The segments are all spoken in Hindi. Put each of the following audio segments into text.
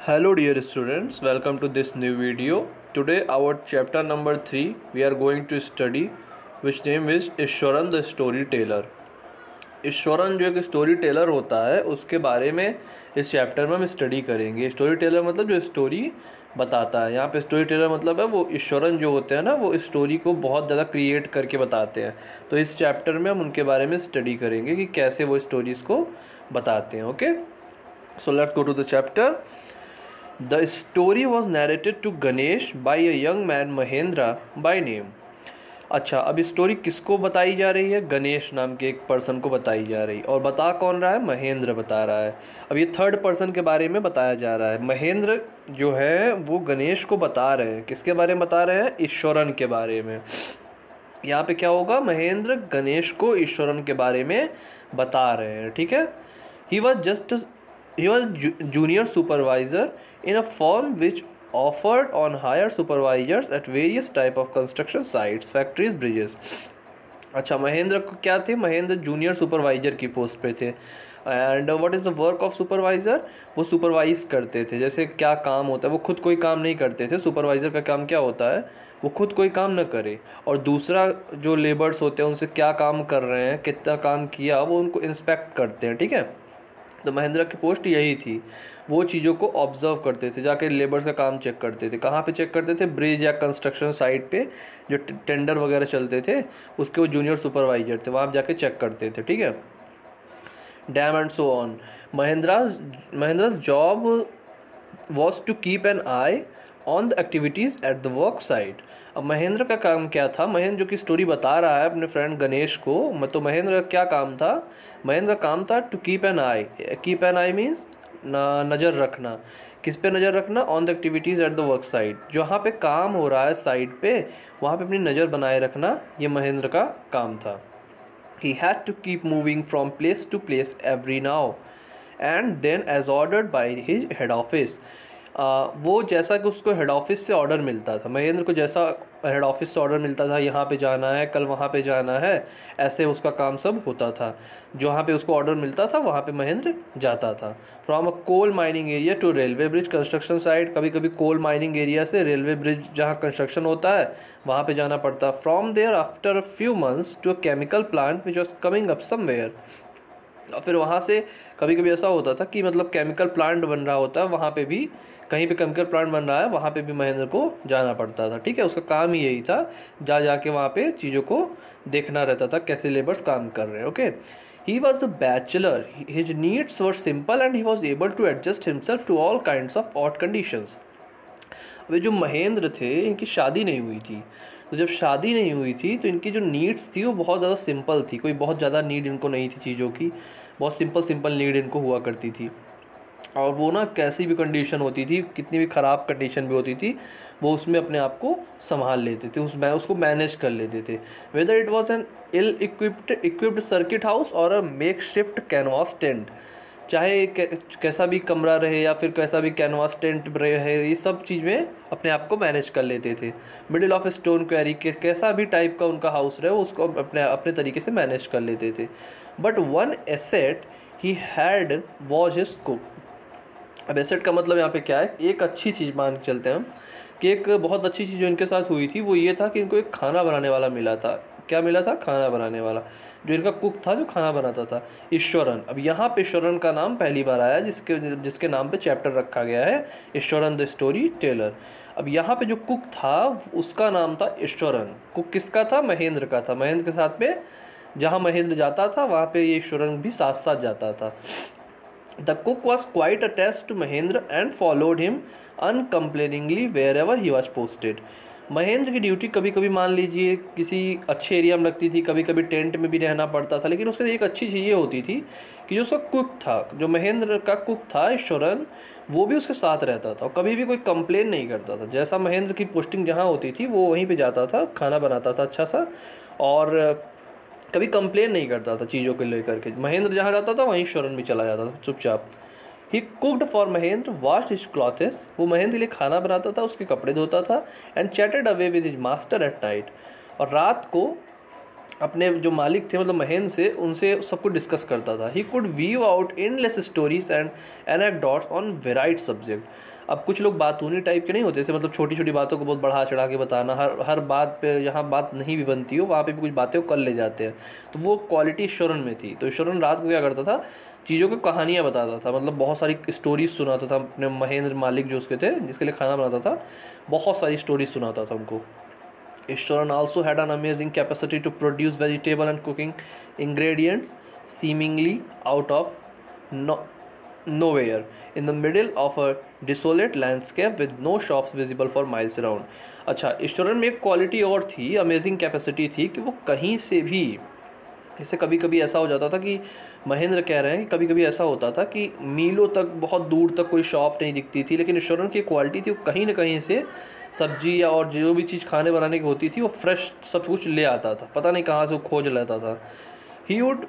Hello dear students, welcome to this new video. Today our chapter number 3 we are going to study which name is Eswaran the storyteller. Eswaran जो एक स्टोरी टेलर होता है उसके बारे में इस चैप्टर में हम स्टडी करेंगे. स्टोरी टेलर मतलब जो स्टोरी बताता है. यहाँ पे स्टोरी टेलर मतलब है वो ईश्वरन जो होते हैं ना, वो स्टोरी को बहुत ज़्यादा क्रिएट करके बताते हैं. तो इस चैप्टर में हम उनके बारे में स्टडी करेंगे कि कैसे वो स्टोरीज़ को बताते हैं. Okay, so let's go to the chapter. The story was narrated to Ganesh by a young man Mahendra by name. अच्छा, अब स्टोरी किसको बताई जा रही है? गणेश नाम के एक पर्सन को बताई जा रही है. और बता कौन रहा है? महेंद्र बता रहा है. अब ये थर्ड पर्सन के बारे में बताया जा रहा है. महेंद्र जो है वो गणेश को बता रहे हैं. किसके बारे में बता रहे हैं? ईश्वरन के बारे में. यहाँ पे क्या होगा? महेंद्र गणेश को ईश्वरन के बारे में बता रहे हैं. ठीक है. He was junior supervisor in a firm which offered on hire supervisors at various type of construction sites, factories, bridges. अच्छा, महेंद्र को क्या थे? महेंद्र जूनियर सुपरवाइज़र की पोस्ट पे थे. And what is the work of supervisor? वो सुपरवाइज़ करते थे. जैसे क्या काम होता है, वो खुद कोई काम नहीं करते थे. सुपरवाइज़र का काम क्या होता है? वो खुद कोई काम न करे और दूसरा जो लेबर्स होते हैं उनसे क्या काम कर रहे हैं, कितना काम किया, वो उनको इंस्पेक्ट करते हैं. ठीक है. तो महेंद्र की पोस्ट यही थी. वो चीज़ों को ऑब्जर्व करते थे, जाके लेबर्स का काम चेक करते थे. कहाँ पे चेक करते थे? ब्रिज या कंस्ट्रक्शन साइट पे जो टेंडर वगैरह चलते थे उसके वो जूनियर सुपरवाइजर थे, वहाँ जाके चेक करते थे. ठीक है. Dam and so on. Mahendra's job was to keep an eye on the activities at the work site. अब महेंद्र का काम क्या था? महेंद्र जो कि स्टोरी बता रहा है अपने फ्रेंड गणेश को, तो महेंद्र का क्या काम था? महेंद्र का काम था to keep an eye. Keep an eye means नज़र रखना. किस पे नज़र रखना? On the activities at the work site. जहाँ पे काम हो रहा है साइट पे, वहाँ पे अपनी नज़र बनाए रखना, ये महेंद्र का काम था. He had to keep moving from place to place every now and then as ordered by his head office. वो जैसा कि उसको हेड ऑफिस से ऑर्डर मिलता था, महेंद्र को जैसा हेड ऑफिस से ऑर्डर मिलता था, यहाँ पे जाना है, कल वहाँ पे जाना है, ऐसे उसका काम सब होता था. जहाँ पे उसको ऑर्डर मिलता था वहाँ पे महेंद्र जाता था. From a coal mining area to railway bridge construction site. कभी कभी कोल माइनिंग एरिया से रेलवे ब्रिज जहाँ कंस्ट्रक्शन होता है वहाँ पे जाना पड़ता. From there after a few months to a chemical plant which was coming up somewhere. और फिर वहाँ से कभी कभी ऐसा होता था कि मतलब केमिकल प्लांट बन रहा होता है, वहाँ पे भी कहीं पे केमिकल प्लांट बन रहा है, वहाँ पे भी महेंद्र को जाना पड़ता था. ठीक है. उसका काम ही यही था, जाके वहाँ पे चीज़ों को देखना रहता था कैसे लेबर्स काम कर रहे हैं. Okay. He was a bachelor. His needs were simple and he was able to adjust himself to all kinds of odd conditions. वे जो महेंद्र थे, इनकी शादी नहीं हुई थी. तो जब शादी नहीं हुई थी तो इनकी जो नीड्स थी वो बहुत ज़्यादा सिंपल थी. कोई बहुत ज़्यादा नीड इनको नहीं थी चीज़ों की. बहुत सिंपल नीड इनको हुआ करती थी. और वो ना कैसी भी कंडीशन होती थी, कितनी भी ख़राब कंडीशन भी होती थी, वो उसमें अपने आप को संभाल लेते थे, उसको मैनेज कर लेते थे. Whether it was an ill equipped circuit house or a makeshift canvas tent. चाहे कैसा भी कमरा रहे या फिर कैसा भी कैनवास टेंट रहे, ये सब चीज़ में अपने आप को मैनेज कर लेते थे. मिडिल ऑफ स्टोन क्वेरी कैसा भी टाइप का उनका हाउस रहे, उसको अपने तरीके से मैनेज कर लेते थे. But one asset he had was his cook. अब एसेट का मतलब यहाँ पे क्या है? एक अच्छी चीज़ मान के चलते हैं हम कि एक बहुत अच्छी चीज़ जो इनके साथ हुई थी वो ये था कि इनको एक खाना बनाने वाला मिला था. क्या मिला था? खाना बनाने वाला. जो इनका कुक था, जो खाना बनाता था, ईश्वरन. अब यहाँ पे ईश्वरन का नाम पहली बार आया, जिसके नाम पे चैप्टर रखा गया है ईश्वरन द स्टोरी टेलर. अब यहाँ पे जो कुक था उसका नाम था ईश्वरन. कुक किसका था? महेंद्र का था. महेंद्र के साथ में जहाँ महेंद्र जाता था वहाँ पे ये ईश्वरन भी साथ साथ जाता था. The cook was quite attached to Mahendra and followed him uncomplainingly wherever he was posted. Mahendra की ड्यूटी कभी कभी मान लीजिए किसी अच्छे एरिया में लगती थी, कभी कभी टेंट में भी रहना पड़ता था, लेकिन उसके एक अच्छी चीज़ ये होती थी कि जो उसका कुक था, जो महेंद्र का कुक था ईश्वरन, वो भी उसके साथ रहता था और कभी भी कोई कंप्लेन नहीं करता था. जैसा महेंद्र की पोस्टिंग जहाँ होती थी वो वहीं पे जाता था, खाना बनाता था अच्छा सा, और कभी कंप्लेन नहीं करता था चीज़ों को लेकर के. महेंद्र जहाँ जाता था वहीं ईश्वरन भी चला जाता था चुपचाप. He cooked for Mahendra, washed his clothes. वो महेंद्र के लिए खाना बनाता था, उसके कपड़े धोता था. And chatted away with his master at night. और रात को अपने जो मालिक थे मतलब महेंद्र से, उनसे सब कुछ डिस्कस करता था। He could weave out endless stories and anecdotes on varied subject. अब कुछ लोग बातूनी टाइप के नहीं होते, जैसे मतलब छोटी छोटी बातों को बहुत बढ़ा चढ़ा के बताना, हर बात पे, यहाँ बात नहीं भी बनती हो वहाँ पे भी कुछ बातें कर ले जाते हैं, तो वो क्वालिटी ईश्वरन में थी। तो ईश्वरन रात को क्या करता था, चीज़ों की कहानियाँ बताता था, मतलब बहुत सारी स्टोरीज सुनाता था अपने महेंद्र मालिक जो उसके थे, जिसके लिए खाना बनाता था, बहुत सारी स्टोरीज सुनाता था उनको। Ishwaran also had an amazing capacity to produce vegetable and cooking ingredients seemingly out of nowhere in the middle of a desolate landscape with no shops visible for miles around. अच्छा, ईश्वरन में एक क्वालिटी और थी, अमेजिंग कैपेसिटी थी कि वो कहीं से भी, जैसे कभी कभी ऐसा हो जाता था कि महेंद्र कह रहे हैं कि कभी कभी ऐसा होता था कि मीलों तक, बहुत दूर तक कोई शॉप नहीं दिखती थी, लेकिन ईश्वरन की क्वालिटी थी वो कहीं ना कहीं से सब्जी या और जो भी चीज़ खाने बनाने की होती थी वो फ्रेश सब कुछ ले आता था, पता नहीं कहाँ से वो खोज लेता था। He would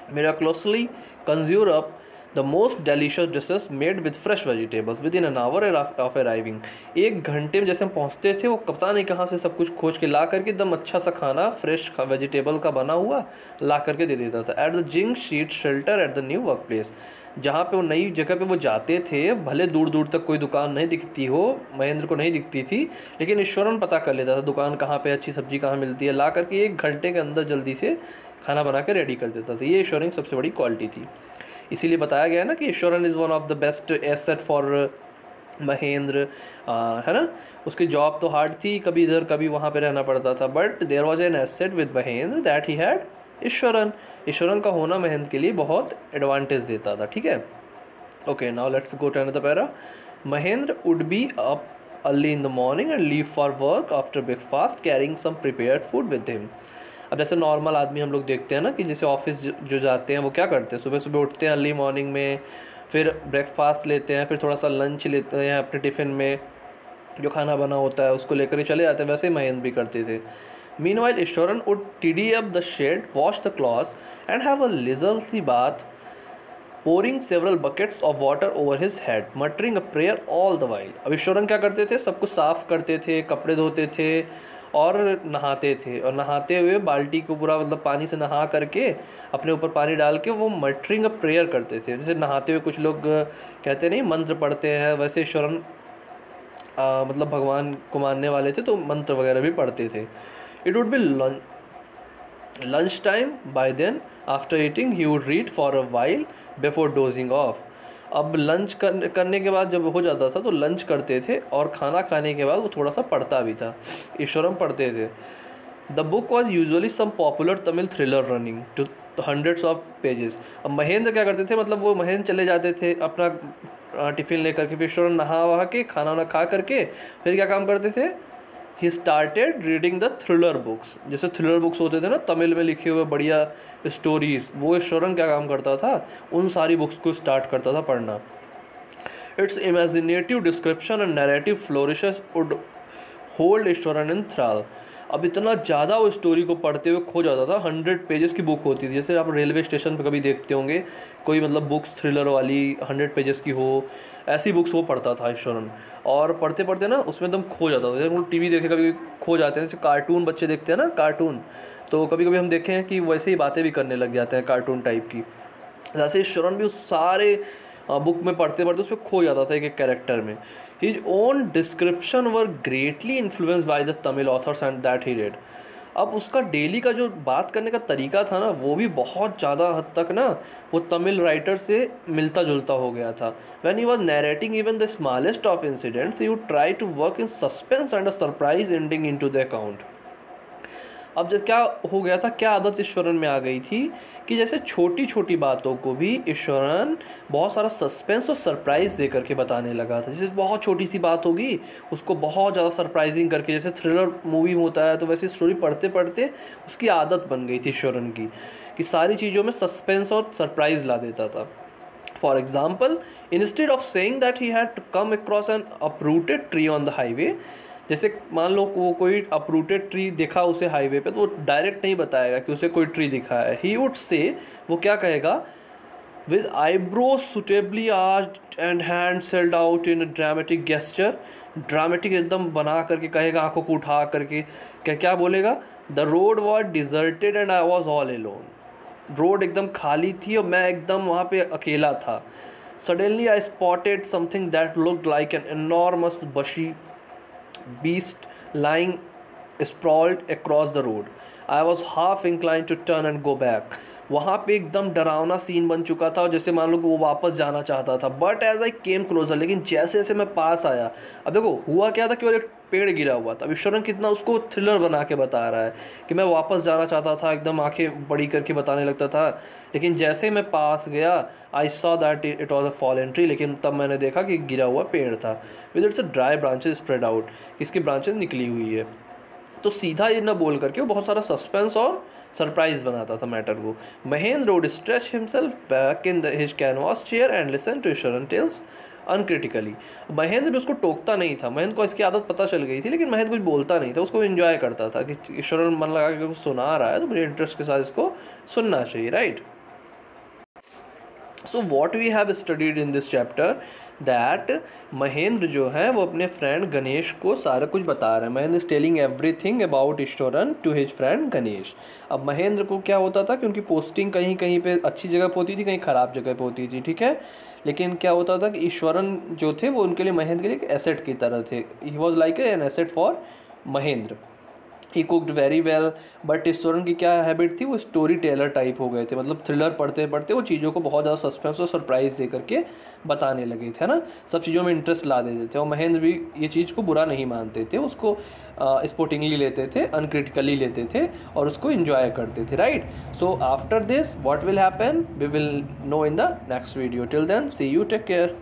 miraculously conjure up the most delicious dishes made with fresh vegetables within an hour of arriving। एक घंटे में जैसे हम पहुंचते थे, वो पता नहीं कहाँ से सब कुछ खोज के ला करके एकदम अच्छा सा खाना फ्रेश वेजिटेबल का बना हुआ ला करके दे देता था। At the zinc sheet shelter at the new work place, जहाँ पे वो नई जगह पे वो जाते थे, भले दूर दूर तक कोई दुकान नहीं दिखती हो, महेंद्र को नहीं दिखती थी, लेकिन ईश्वरन पता कर लेता था दुकान कहाँ पे अच्छी सब्जी कहाँ मिलती है, ला करके 1 घंटे के अंदर जल्दी से खाना बना के रेडी कर देता था। ये ईश्वरन की सबसे बड़ी क्वालिटी थी। इसीलिए बताया गया है ना कि Eswaran is one of the best asset for Mahendra, है ना। उसकी जॉब तो हार्ड थी, कभी इधर कभी वहाँ पे रहना पड़ता था, but there was an asset with Mahendra that he had Eswaran. Eswaran का होना महेंद्र के लिए बहुत एडवांटेज देता था, ठीक है। Okay, now let's go to another para. Mahendra would be up early in the morning and leave for work after breakfast carrying some prepared food with him. अब जैसे नॉर्मल आदमी हम लोग देखते हैं ना कि जैसे ऑफिस जो जाते हैं वो क्या करते हैं, सुबह सुबह उठते हैं अर्ली मॉर्निंग में, फिर ब्रेकफास्ट लेते हैं, फिर थोड़ा सा लंच लेते हैं अपने टिफ़िन में, जो खाना बना होता है उसको लेकर ही चले जाते हैं। वैसे ही महेंद्र भी करते थे। Meanwhile Eswaran would tidy up the shed, wash the clothes and have a leisurely bath, pouring several buckets of water over his head, muttering a prayer all the while। अब ईश्वरन क्या करते थे, सब कुछ साफ़ करते थे, कपड़े धोते थे और नहाते थे, और नहाते हुए बाल्टी को पूरा मतलब पानी से नहा करके अपने ऊपर पानी डाल के वो मटरिंग अ प्रेयर करते थे। जैसे नहाते हुए कुछ लोग कहते नहीं मंत्र पढ़ते हैं, वैसे ईश्वरन मतलब भगवान को मानने वाले थे तो मंत्र वगैरह भी पढ़ते थे। It would be lunch time by then, after eating he would read for a while before dozing off. अब लंच करने के बाद जब हो जाता था तो लंच करते थे, और खाना खाने के बाद वो थोड़ा सा पढ़ता भी था, ईश्वरम पढ़ते थे। The book was usually some popular Tamil thriller running to hundreds of pages. अब महेंद्र क्या करते थे, मतलब वो महेंद्र चले जाते थे अपना टिफ़िन लेकर के, फिर ईश्वरन नहा वहा के खाना वाना खा करके फिर क्या काम करते थे, he started reading the thriller books. जैसे थ्रिलर बुक्स होते थे ना तमिल में लिखे हुए बढ़िया स्टोरीज, वो ईश्वरन क्या काम करता था, उन सारी बुक्स को स्टार्ट करता था पढ़ना। Its imaginative description and narrative flourishes would hold Ishwaran in thrall. अब इतना ज़्यादा वो स्टोरी को पढ़ते हुए खो जाता था। 100 पेजेस की बुक होती थी, जैसे आप रेलवे स्टेशन पर कभी देखते होंगे कोई मतलब बुक्स थ्रिलर वाली 100 पेजेस की हो, ऐसी बुक्स वो पढ़ता था ईश्वरन। और पढ़ते पढ़ते ना उसमें एकदम खो जाता था। जैसे हम टीवी देखे कभी खो जाते हैं, जैसे कार्टून बच्चे देखते हैं ना कार्टून, तो कभी कभी हम देखे हैं कि वैसे ही बातें भी करने लग जाते हैं कार्टून टाइप की। जैसे ईश्वरन भी उस सारे बुक में पढ़ते पढ़ते उस पर खो जाता था एक एक कैरेक्टर में। His own description were greatly influenced by the Tamil authors and that he red. अब उसका डेली का जो बात करने का तरीका था ना, वो भी बहुत ज़्यादा हद तक ना वो तमिल राइटर से मिलता जुलता हो गया था। When he was narrating even the smallest of incidents he would try to work in suspense and a surprise ending into the account. अब जब क्या हो गया था, क्या आदत ईश्वरन में आ गई थी कि जैसे छोटी छोटी बातों को भी ईश्वरन बहुत सारा सस्पेंस और सरप्राइज दे करके बताने लगा था। जैसे बहुत छोटी सी बात होगी उसको बहुत ज़्यादा सरप्राइजिंग करके, जैसे थ्रिलर मूवी में होता है तो वैसे स्टोरी पढ़ते पढ़ते उसकी आदत बन गई थी ईश्वरन की कि सारी चीज़ों में सस्पेंस और सरप्राइज ला देता था। For example, instead of saying that he had come across N uprooted tree on the highway, जैसे मान लो वो कोई अपरूटेड ट्री दिखा उसे हाईवे पे, तो वो डायरेक्ट नहीं बताएगा कि उसे कोई ट्री दिखा है। ही वुड से, वो क्या कहेगा, with eyebrows suitably arched and hand sailed out in dramatic gesture, dramatic एकदम बना करके कहेगा, आंखों को उठा करके क्या क्या बोलेगा, the road was deserted and I was all alone. Road एकदम खाली थी और मैं एकदम वहाँ पे अकेला था. Suddenly I spotted something that looked like an enormous bushy beast lying sprawled across the road. I was half inclined to turn and go back. वहाँ पे एकदम डरावना सीन बन चुका था और जैसे मान लो कि वो वापस जाना चाहता था. But as I came closer, लेकिन जैसे जैसे मैं पास आया, अब देखो हुआ क्या था कि वो एक पेड़ गिरा हुआ था. अब ईश्वरन कितना उसको थ्रिलर बना के बता रहा है कि मैं वापस जाना चाहता था, एकदम आंखें बड़ी करके बताने लगता था. लेकिन जैसे मैं पास गया, I saw that it was a fallen tree. लेकिन तब मैंने देखा कि गिरा हुआ पेड़ था. With it's a dry branches spread out, इसकी ब्रांचेस निकली हुई है. तो सीधा ये ना बोल करके वो बहुत सारा सस्पेंस और सरप्राइज बनाता था मैटर को. Mahendra would stretch himself back in his canvas chair and listen to Ishwaran tales uncritically. Mahendra भी उसको टोकता नहीं था. महेंद्र को इसकी आदत पता चल गई थी, लेकिन महेंद्र कुछ बोलता नहीं था. उसको एंजॉय करता था कि ईश्वरन मन लगा के कुछ सुना रहा है तो मुझे इंटरेस्ट के साथ इसको सुनना चाहिए, right. So what we have studied in this chapter that Mahendra जो है वो अपने फ्रेंड गणेश को सारा कुछ बता रहे हैं. Mahendra is telling everything about Eswaran to his friend Ganesh. अब महेंद्र को क्या होता था कि उनकी पोस्टिंग कहीं कहीं पे अच्छी जगह पे होती थी, कहीं ख़राब जगह पे होती थी, ठीक है. लेकिन क्या होता था कि ईश्वरन जो थे वो उनके लिए, महेंद्र के लिए एक एसेट की तरह थे. He was like an asset for Mahendra. He cooked very well. But Eswaran की क्या हैबिट थी, वो स्टोरी टेलर टाइप हो गए थे. मतलब थ्रिलर पढ़ते पढ़ते वो चीज़ों को बहुत ज़्यादा सस्पेंस और सरप्राइज दे करके बताने लगे थे ना. सब चीज़ों में इंटरेस्ट ला देते थे. और महेंद्र भी ये चीज़ को बुरा नहीं मानते थे, उसको स्पोर्टिंगली लेते थे, अनक्रिटिकली लेते थे और उसको इन्जॉय करते थे, right. So after this what will happen we will know in the next video. Till then see you, take care.